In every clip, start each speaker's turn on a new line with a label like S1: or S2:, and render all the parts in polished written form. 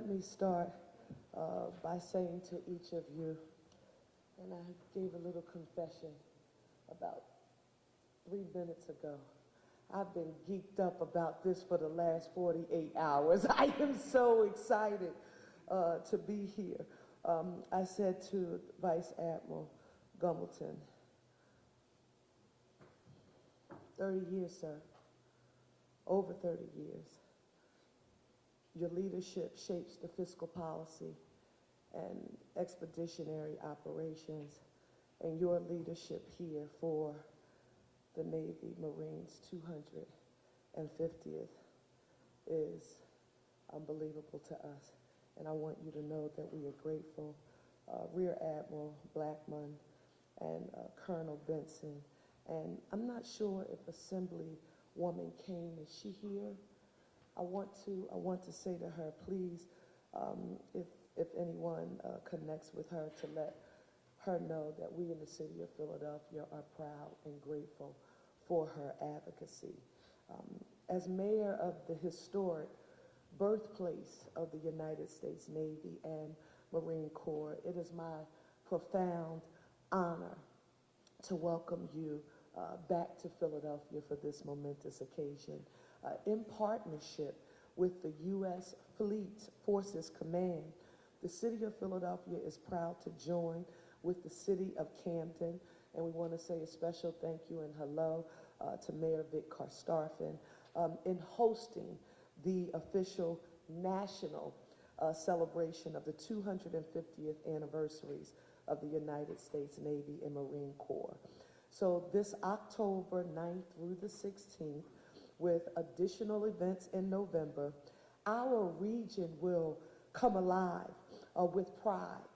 S1: Let me start by saying to each of you, and I gave a little confession about 3 minutes ago. I've been geeked up about this for the last 48 hours. I am so excited to be here. I said to Vice Admiral Gumbleton, 30 years, sir, over 30 years. Your leadership shapes the fiscal policy and expeditionary operations, and your leadership here for the Navy Marines 250th is unbelievable to us. And I want you to know that we are grateful. Rear Admiral Blackman and Colonel Benson. And I'm not sure if Assemblywoman Kane, is she here? I want to say to her, please, if anyone connects with her, to let her know that we in the city of Philadelphia are proud and grateful for her advocacy. As mayor of the historic birthplace of the United States Navy and Marine Corps, it is my profound honor to welcome you back to Philadelphia for this momentous occasion. In partnership with the U.S. Fleet Forces Command, the city of Philadelphia is proud to join with the city of Camden, and we want to say a special thank you and hello to Mayor Vic Karstafen in hosting the official national celebration of the 250th anniversaries of the United States Navy and Marine Corps. So this October 9th through the 16th, with additional events in November, our region will come alive with pride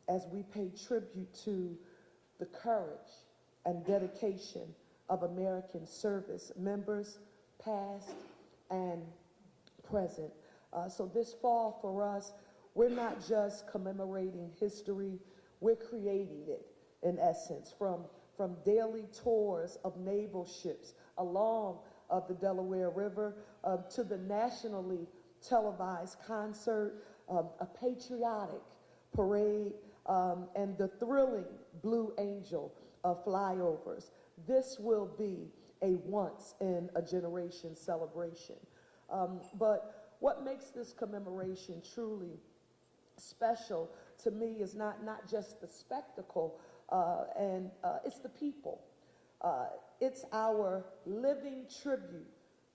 S1: as we pay tribute to the courage and dedication of American service members, past and present. So this fall for us, we're not just commemorating history, we're creating it in essence, from daily tours of naval ships along the Delaware River to the nationally televised concert, a patriotic parade, and the thrilling Blue Angel flyovers. This will be a once-in-a-generation celebration. But what makes this commemoration truly special to me is not just the spectacle, it's the people. It's our living tribute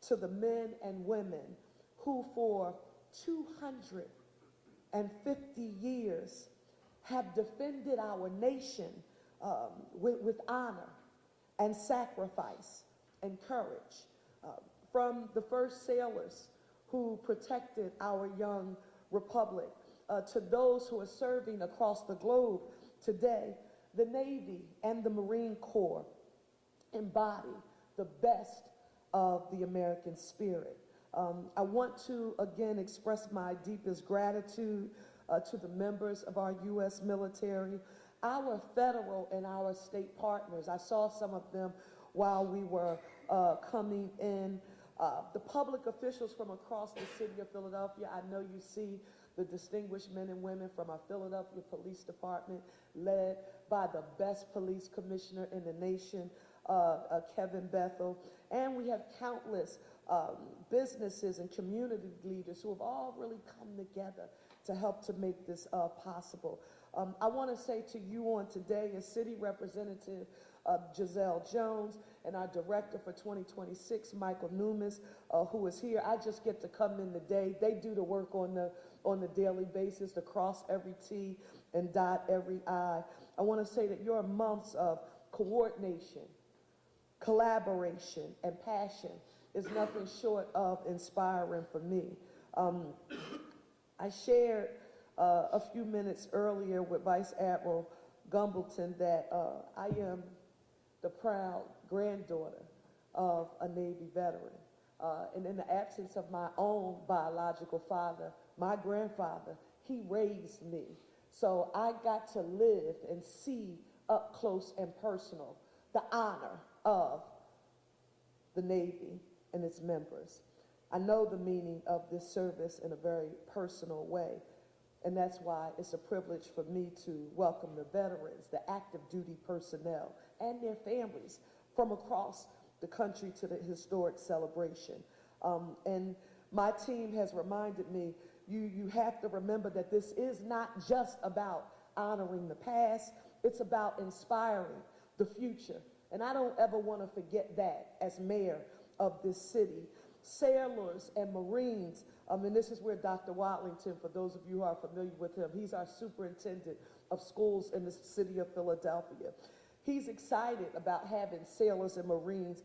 S1: to the men and women who for 250 years have defended our nation with honor and sacrifice and courage. From the first sailors who protected our young republic to those who are serving across the globe today, the Navy and the Marine Corps embody the best of the American spirit. I want to again express my deepest gratitude to the members of our U.S. military, our federal and our state partners. I saw some of them while we were coming in. The public officials from across the city of Philadelphia. I know you see the distinguished men and women from our Philadelphia Police Department, led by the best police commissioner in the nation, Kevin Bethel. And we have countless businesses and community leaders who have all really come together to help to make this possible. I want to say to you on today, as City Representative Giselle Jones and our Director for 2026, Michael Newman, who is here, I just get to come in today. They do the work on the daily basis to cross every T and dot every I. I want to say that your months of coordination, collaboration, and passion is nothing short of inspiring for me. I shared a few minutes earlier with Vice Admiral Gumbleton that I am the proud granddaughter of a Navy veteran. And in the absence of my own biological father, my grandfather, he raised me. So I got to live and see up close and personal the honor of the Navy and its members. I know the meaning of this service in a very personal way. And that's why it's a privilege for me to welcome the veterans, the active duty personnel, and their families from across the country to the historic celebration. And my team has reminded me, you have to remember that this is not just about honoring the past, it's about inspiring the future. And I don't ever want to forget that as mayor of this city. Sailors and Marines, and this is where Dr. Watlington, for those of you who are familiar with him, he's our superintendent of schools in the city of Philadelphia. He's excited about having sailors and Marines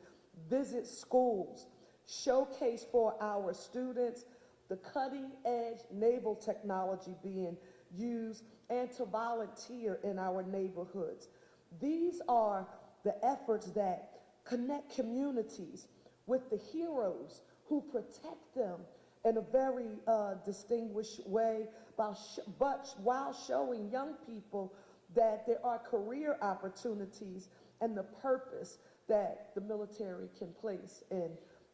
S1: visit schools, showcase for our students the cutting edge naval technology being used, and to volunteer in our neighborhoods. These are the efforts that connect communities with the heroes who protect them in a very distinguished way, but while showing young people that there are career opportunities and the purpose that the military can place in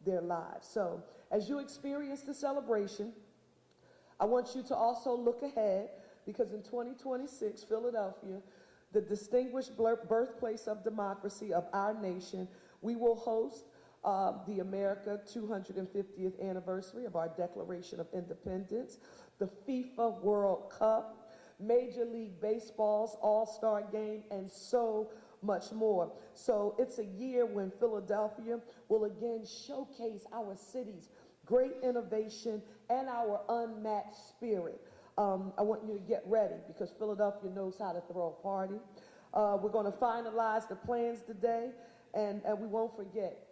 S1: their lives. So as you experience the celebration, I want you to also look ahead, because in 2026, Philadelphia, the distinguished birthplace of democracy of our nation, we will host the America 250th anniversary of our Declaration of Independence, the FIFA World Cup, Major League Baseball's All-Star Game, and so much more. So it's a year when Philadelphia will again showcase our city's great innovation and our unmatched spirit. I want you to get ready, because Philadelphia knows how to throw a party. We're going to finalize the plans today, and we won't forget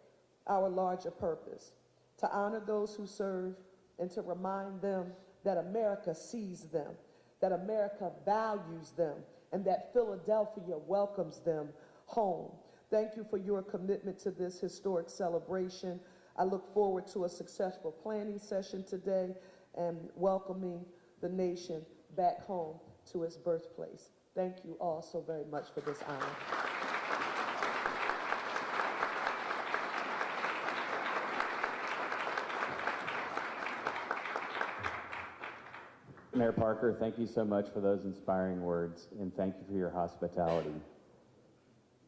S1: our larger purpose: to honor those who serve and to remind them that America sees them, that America values them, and that Philadelphia welcomes them home. Thank you for your commitment to this historic celebration. I look forward to a successful planning session today and welcoming the nation back home to its birthplace. Thank you all so very much for this honor.
S2: Mayor Parker, thank you so much for those inspiring words, and thank you for your hospitality.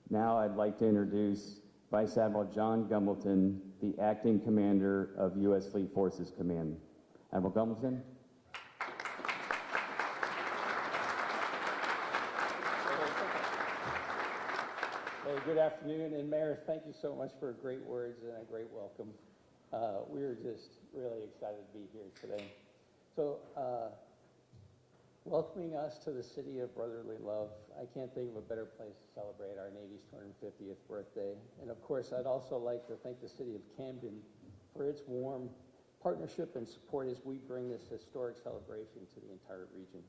S2: Now I'd like to introduce Vice Admiral John Gumbleton, the Acting Commander of U.S. Fleet Forces Command. Admiral Gumbleton.
S3: Hey, good afternoon, and Mayor, thank you so much for great words and a great welcome. We're just really excited to be here today. So, welcoming us to the city of brotherly love, I can't think of a better place to celebrate our Navy's 250th birthday. And of course, I'd also like to thank the city of Camden for its warm partnership and support as we bring this historic celebration to the entire region.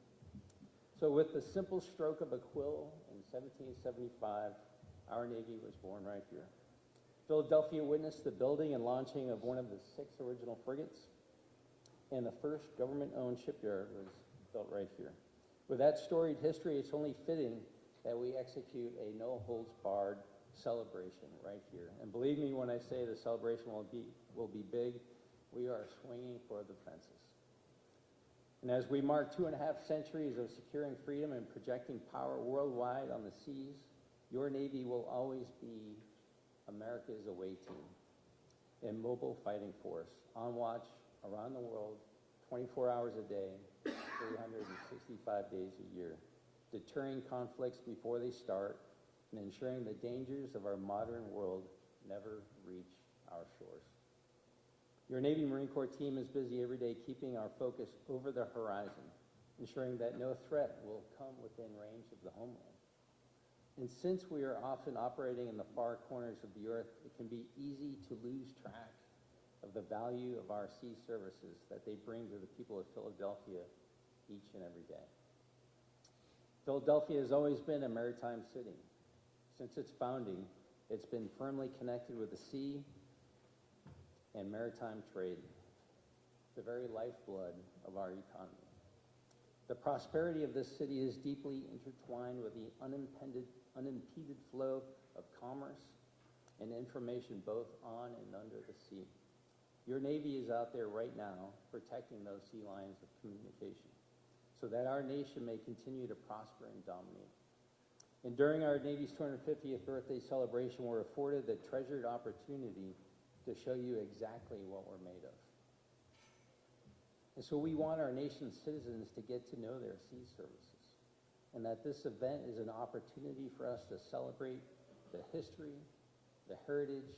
S3: So with the simple stroke of a quill in 1775, our Navy was born right here. Philadelphia witnessed the building and launching of one of the 6 original frigates, and the first government-owned shipyard was built right here. With that storied history, it's only fitting that we execute a no-holds-barred celebration right here. And believe me when I say the celebration will be big. We are swinging for the fences. And as we mark 2.5 centuries of securing freedom and projecting power worldwide on the seas, your Navy will always be America's away team, a mobile fighting force, on watch around the world, 24 hours a day, 365 days a year, deterring conflicts before they start and ensuring the dangers of our modern world never reach our shores. Your Navy Marine Corps team is busy every day keeping our focus over the horizon, ensuring that no threat will come within range of the homeland. And since we are often operating in the far corners of the earth, it can be easy to lose track of the value of our sea services that they bring to the people of Philadelphia each and every day. Philadelphia has always been a maritime city. Since its founding, it's been firmly connected with the sea and maritime trade, the very lifeblood of our economy. The prosperity of this city is deeply intertwined with the unimpeded flow of commerce and information both on and under the sea. Your Navy is out there right now protecting those sea lines of communication so that our nation may continue to prosper and dominate. And during our Navy's 250th birthday celebration, we're afforded the treasured opportunity to show you exactly what we're made of. And so we want our nation's citizens to get to know their sea services, and that this event is an opportunity for us to celebrate the history, the heritage,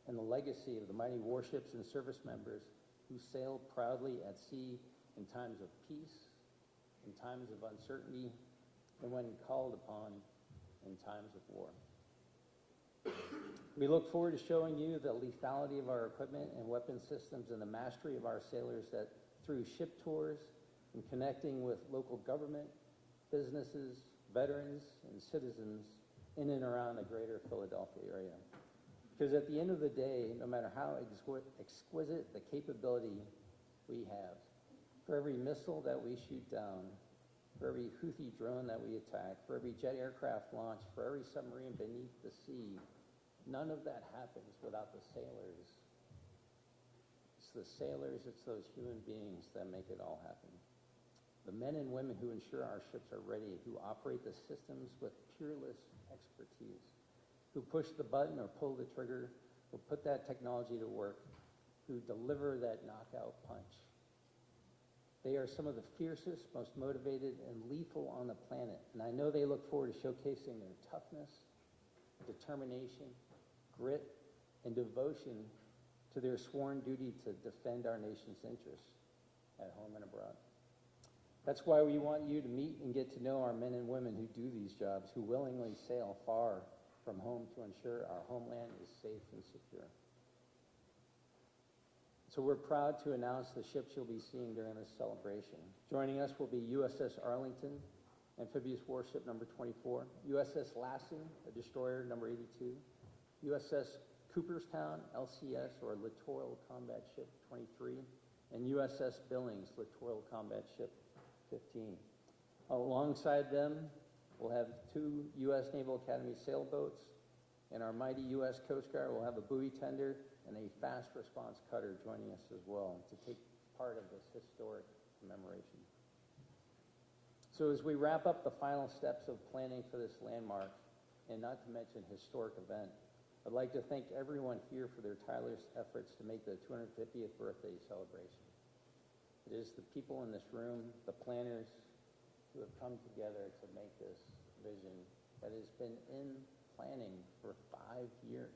S3: and the legacy of the mighty warships and service members who sailed proudly at sea in times of peace, in times of uncertainty, and when called upon in times of war. We look forward to showing you the lethality of our equipment and weapon systems and the mastery of our sailors that through ship tours and connecting with local government, businesses, veterans, and citizens in and around the greater Philadelphia area. Because at the end of the day, no matter how exquisite the capability we have, for every missile that we shoot down, for every Houthi drone that we attack, for every jet aircraft launch, for every submarine beneath the sea, none of that happens without the sailors. It's the sailors, it's those human beings that make it all happen. The men and women who ensure our ships are ready, who operate the systems with peerless expertise, who push the button or pull the trigger, who put that technology to work, who deliver that knockout punch. They are some of the fiercest, most motivated, and lethal on the planet. And I know they look forward to showcasing their toughness, determination, grit, and devotion to their sworn duty to defend our nation's interests at home and abroad. That's why we want you to meet and get to know our men and women who do these jobs, who willingly sail far from home to ensure our homeland is safe and secure. So we're proud to announce the ships you'll be seeing during this celebration. Joining us will be USS Arlington, amphibious warship number 24, USS Lassen, a destroyer number 82, USS Cooperstown, LCS, or Littoral Combat Ship 23, and USS Billings, Littoral Combat Ship 15. Alongside them, we'll have 2 U.S. Naval Academy sailboats, and our mighty U.S. Coast Guard will have a buoy tender and a fast response cutter joining us as well to take part of this historic commemoration. So as we wrap up the final steps of planning for this landmark, and not to mention historic event, I'd like to thank everyone here for their tireless efforts to make the 250th birthday celebration. It is the people in this room, the planners, who have come together to make this vision that has been in planning for 5 years.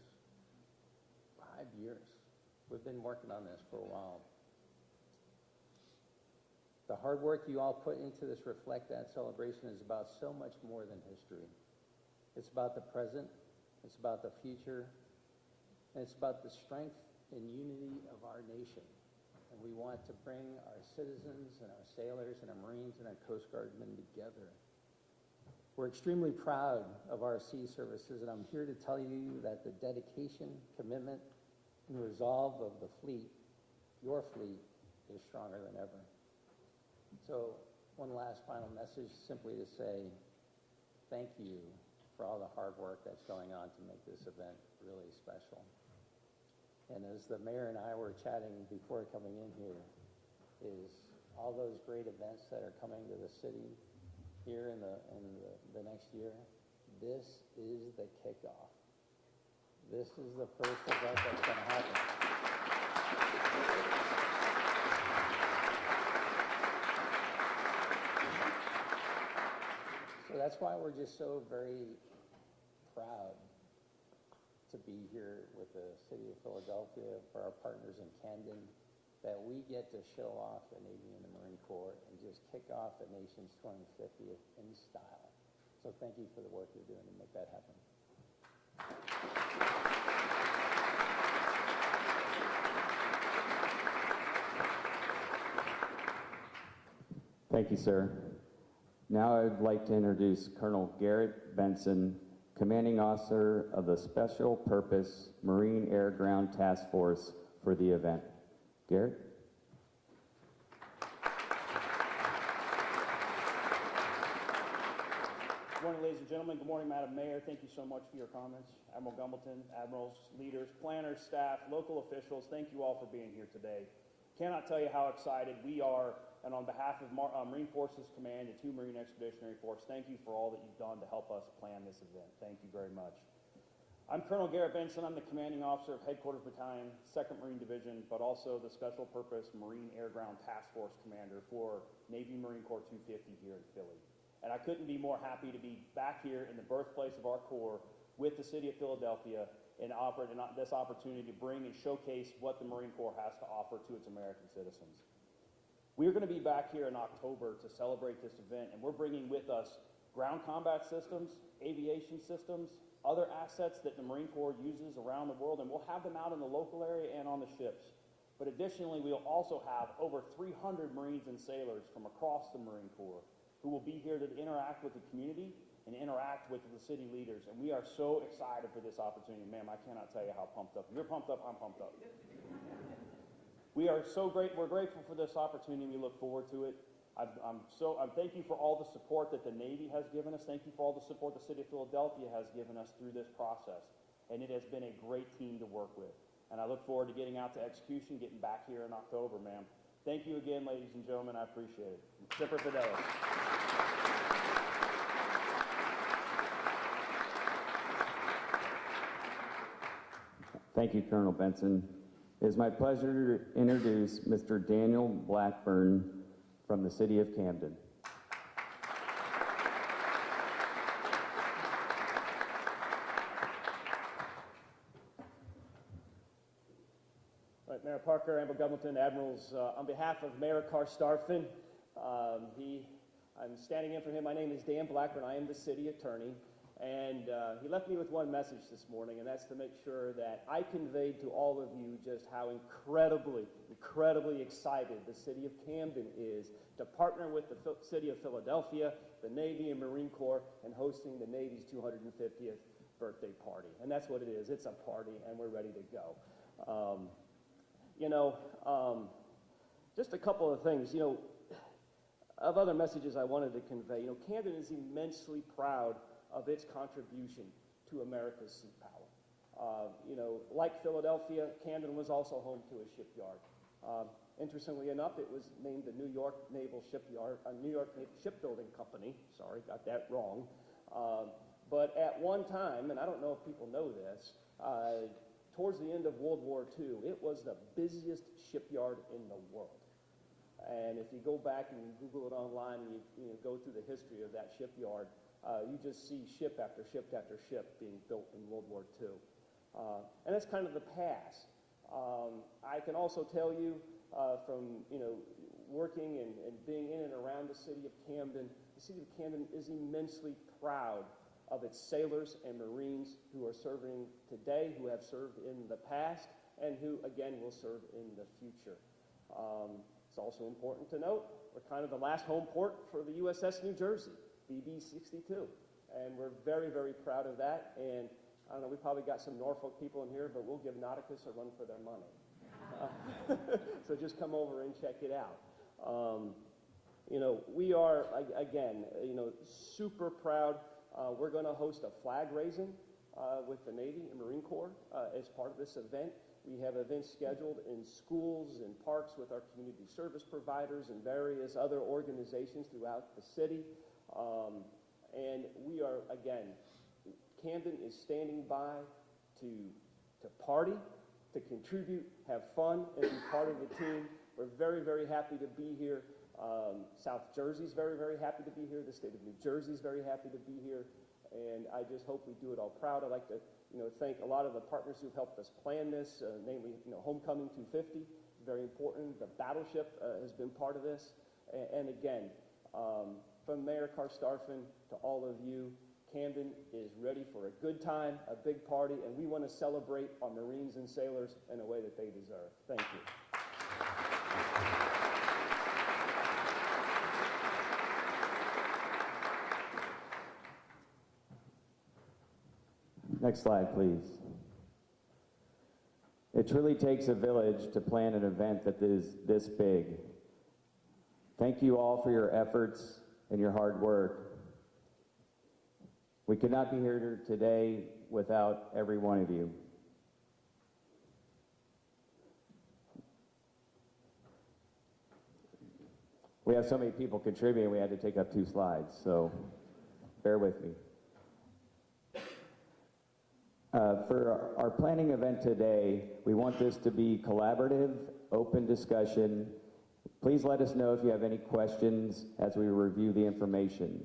S3: 5 years. We've been working on this for a while. The hard work you all put into this Reflect That celebration is about so much more than history. It's about the present, it's about the future, and it's about the strength and unity of our nation. And we want to bring our citizens and our sailors and our Marines and our Coast Guardmen together. We're extremely proud of our sea services, and I'm here to tell you that the dedication, commitment, and resolve of the fleet, your fleet, is stronger than ever. So one last final message, simply to say thank you for all the hard work that's going on to make this event really special. And as the mayor and I were chatting before coming in here, is all those great events that are coming to the city here in the next year, this is the kickoff. This is the first event that's going to happen. So that's why we're just so very proud to be here with the city of Philadelphia, for our partners in Camden, that we get to show off the Navy and the Marine Corps and just kick off the nation's 250th in style. So thank you for the work you're doing to make that happen.
S2: Thank you, sir. Now I'd like to introduce Colonel Garrett Benson, Commanding Officer of the Special Purpose Marine Air Ground Task Force, for the event. Garrett?
S4: Good morning, ladies and gentlemen. Good morning, Madam Mayor. Thank you so much for your comments. Admiral Gumbleton, admirals, leaders, planners, staff, local officials, thank you all for being here today. Cannot tell you how excited we are, and on behalf of Marine Forces Command and 2 Marine Expeditionary Force, thank you for all that you've done to help us plan this event. Thank you very much. I'm Colonel Garrett Benson. I'm the commanding officer of Headquarters Battalion, 2nd Marine Division, but also the Special Purpose Marine Air Ground Task Force Commander for Navy Marine Corps 250 here in Philly. And I couldn't be more happy to be back here in the birthplace of our Corps with the city of Philadelphia and offer this opportunity to bring and showcase what the Marine Corps has to offer to its American citizens. We are going to be back here in October to celebrate this event, and we're bringing with us ground combat systems, aviation systems, other assets that the Marine Corps uses around the world, and we'll have them out in the local area and on the ships. But additionally, we'll also have over 300 Marines and sailors from across the Marine Corps who will be here to interact with the community and interact with the city leaders. And we are so excited for this opportunity. Ma'am, I cannot tell you how pumped up. If you're pumped up, I'm pumped up. We're grateful for this opportunity. We look forward to it. Thank you for all the support that the Navy has given us. Thank you for all the support the city of Philadelphia has given us through this process. And it has been a great team to work with. And I look forward to getting out to execution, getting back here in October, ma'am. Thank you again, ladies and gentlemen. I appreciate it. Semper Fidelis.
S2: Thank you, Colonel Benson. It is my pleasure to introduce Mr. Daniel Blackburn from the city of Camden.
S4: All right, Mayor Parker, Admiral Gumbleton, Admirals, on behalf of Mayor Karstafen, I'm standing in for him. My name is Dan Blackburn. I am the city attorney. And he left me with one message this morning, and that's to make sure that I conveyed to all of you just how incredibly excited the city of Camden is to partner with the city of Philadelphia, the Navy and Marine Corps, in hosting the Navy's 250th birthday party. And that's what it is. It's a party, and we're ready to go. Just a couple of things, of other messages I wanted to convey. Camden is immensely proud of its contribution to America's sea power. Like Philadelphia, Camden was also home to a shipyard. Interestingly enough, it was named the New York Naval Shipyard, New York Shipbuilding Company. Sorry, got that wrong. But at one time, and I don't know if people know this, towards the end of World War II, it was the busiest shipyard in the world. And if you go back and you Google it online and you go through the history of that shipyard, you just see ship after ship after ship being built in World War II. And that's kind of the past. I can also tell you from working and being in and around the city of Camden, the city of Camden is immensely proud of its sailors and Marines who are serving today, who have served in the past, and who, again, will serve in the future. It's also important to note we're kind of the last home port for the USS New Jersey, BB-62, and we're very, very proud of that. And I don't know, we probably got some Norfolk people in here, but we'll give Nauticus a run for their money. So just come over and check it out. We are, again, super proud. We're going to host a flag raising with the Navy and Marine Corps as part of this event. We have events scheduled in schools and parks with our community service providers and various other organizations throughout the city. And we are, again, Camden is standing by to party, to contribute, have fun, and be part of the team. We're very, very happy to be here. South Jersey's very, very happy to be here. The state of New Jersey's very happy to be here. And I just hope we do it all proud. I'd like to thank a lot of the partners who've helped us plan this, namely Homecoming 250, very important. The Battleship has been part of this. And again, from Mayor Karstafen to all of you, Camden is ready for a good time, a big party, and we want to celebrate our Marines and sailors in a way that they deserve. Thank you.
S2: Next slide, please. It truly takes a village to plan an event that is this big. Thank you all for your efforts and your hard work. We could not be here today without every one of you. We have so many people contributing, we had to take up 2 slides, so bear with me. For our planning event today, we want this to be collaborative, open discussion. Please let us know if you have any questions as we review the information.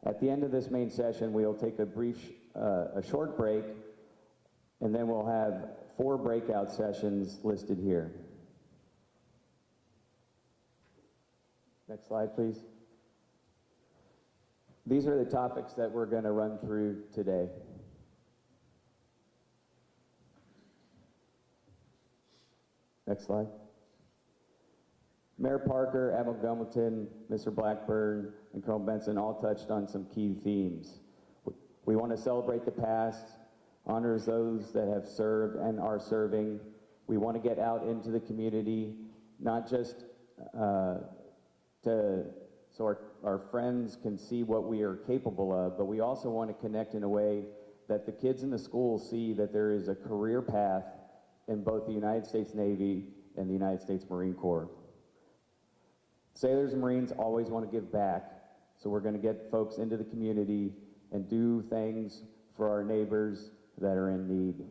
S2: At the end of this main session, we'll take a short break, and then we'll have 4 breakout sessions listed here. Next slide, please. These are the topics that we're going to run through today. Next slide. Mayor Parker, Admiral Gumilton, Mr. Blackburn, and Colonel Benson all touched on some key themes. We want to celebrate the past, honor those that have served and are serving. We want to get out into the community, not just so our friends can see what we are capable of, but we also want to connect in a way that the kids in the school see that there is a career path in both the United States Navy and the United States Marine Corps. Sailors and Marines always want to give back, so we're going to get folks into the community and do things for our neighbors that are in need.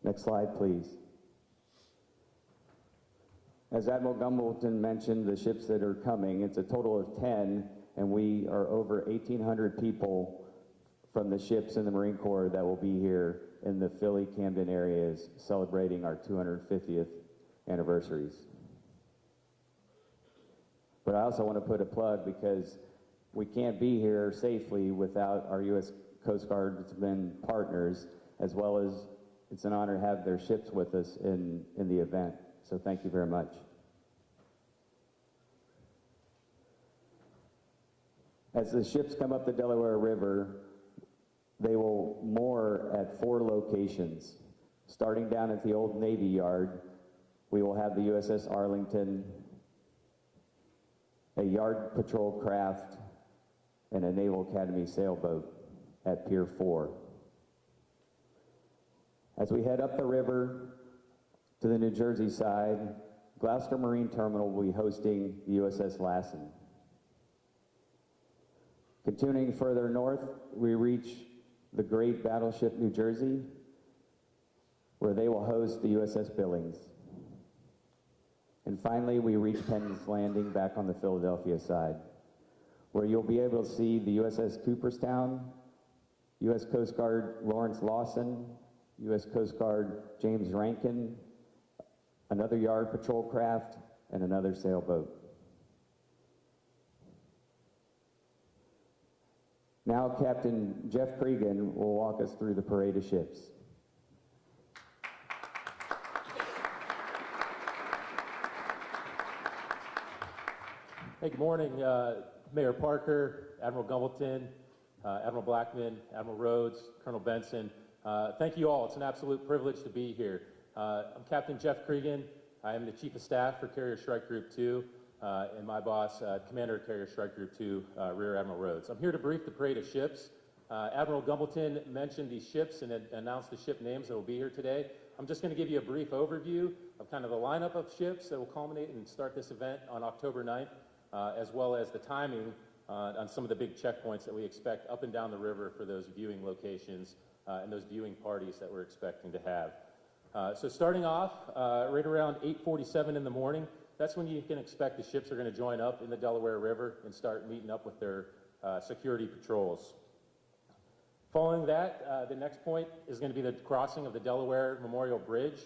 S2: Next slide, please. As Admiral Gumilton mentioned, the ships that are coming, it's a total of 10, and we are over 1,800 people from the ships in the Marine Corps that will be here in the Philly-Camden areas celebrating our 250th anniversaries. But I also want to put a plug because we can't be here safely without our U.S. Coast Guardsmen partners, as well as it's an honor to have their ships with us in the event. So thank you very much. As the ships come up the Delaware River, they will moor at 4 locations. Starting down at the old Navy Yard, we will have the USS Arlington, a Yard Patrol craft, and a Naval Academy sailboat at Pier 4. As we head up the river to the New Jersey side, Gloucester Marine Terminal will be hosting the USS Lassen. Continuing further north, we reach the great battleship New Jersey, where they will host the USS Billings. And finally, we reach Penn's Landing back on the Philadelphia side, where you'll be able to see the USS Cooperstown, U.S. Coast Guard Lawrence Lawson, U.S. Coast Guard James Rankin, another Yard Patrol craft, and another sailboat. Now, Captain Jeff Cregan will walk us through the parade of ships.
S5: Hey, good morning, Mayor Parker, Admiral Gumilton, Admiral Blackman, Admiral Rhodes, Colonel Benson. Thank you all. It's an absolute privilege to be here. I'm Captain Jeff Cregan. I am the Chief of Staff for Carrier Strike Group 2, and my boss, Commander of Carrier Strike Group 2, Rear Admiral Rhodes. I'm here to brief the parade of ships. Admiral Gumilton mentioned these ships and announced the ship names that will be here today. I'm just going to give you a brief overview of kind of the lineup of ships that will culminate and start this event on October 9th, as well as the timing on some of the big checkpoints that we expect up and down the river for those viewing locations and those viewing parties that we're expecting to have. So starting off, right around 8:47 in the morning, that's when you can expect the ships are going to join up in the Delaware River and start meeting up with their security patrols. Following that, the next point is going to be the crossing of the Delaware Memorial Bridge.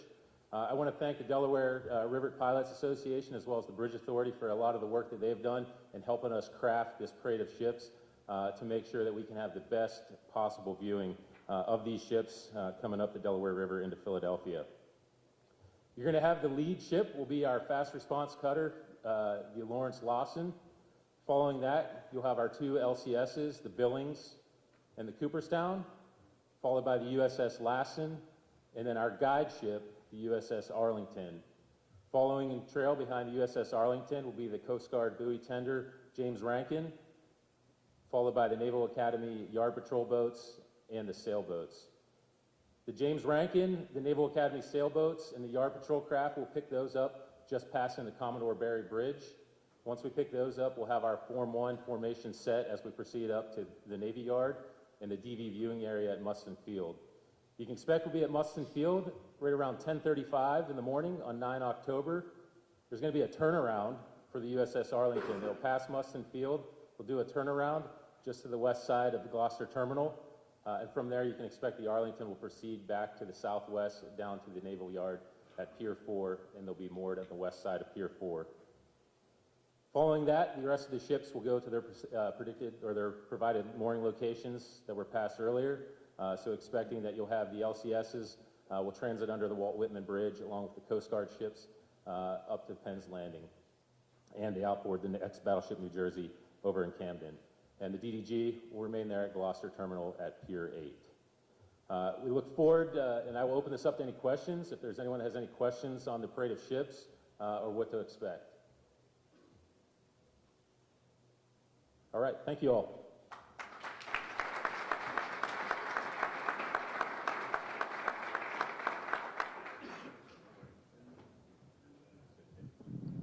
S5: I want to thank the Delaware River Pilots Association as well as the Bridge Authority for a lot of the work that they've done in helping us craft this parade of ships to make sure that we can have the best possible viewing of these ships coming up the Delaware River into Philadelphia. You're going to have the lead ship will be our fast response cutter, the Lawrence Lawson. Following that, you'll have our 2 LCSs, the Billings and the Cooperstown, followed by the USS Lassen, and then our guide ship, the USS Arlington. Following in trail behind the USS Arlington will be the Coast Guard buoy tender, James Rankin, followed by the Naval Academy Yard Patrol boats and the sailboats. The James Rankin, the Naval Academy sailboats, and the Yard Patrol craft, will pick those up just passing the Commodore Barry Bridge. Once we pick those up, we'll have our Form 1 formation set as we proceed up to the Navy Yard and the DV viewing area at Mustin Field. You can expect we'll be at Mustin Field right around 10:35 in the morning on 9 October. There's going to be a turnaround for the USS Arlington. They'll pass Mustin Field. We'll do a turnaround just to the west side of the Gloucester Terminal. And from there, you can expect the Arlington will proceed back to the southwest down to the Naval Yard at Pier 4, and they'll be moored at the west side of Pier 4. Following that, the rest of the ships will go to their predicted or their provided mooring locations that were passed earlier. So expecting that you'll have the LCSs will transit under the Walt Whitman Bridge along with the Coast Guard ships up to Penn's Landing. And they outboard the next battleship New Jersey over in Camden. And the DDG will remain there at Gloucester Terminal at Pier 8. We look forward, and I will open this up to any questions, if there's anyone that has any questions on the parade of ships or what to expect. All right, thank you all.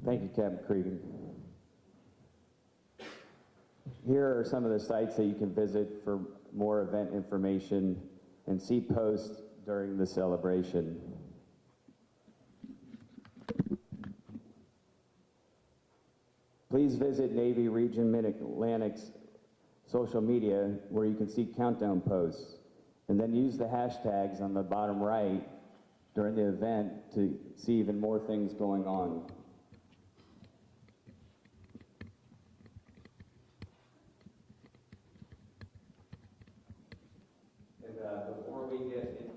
S2: Thank you, Captain Cregan. Here are some of the sites that you can visit for more event information and see posts during the celebration. Please visit Navy Region Mid-Atlantic's social media where you can see countdown posts, and then use the hashtags on the bottom right during the event to see even more things going on. Before we get into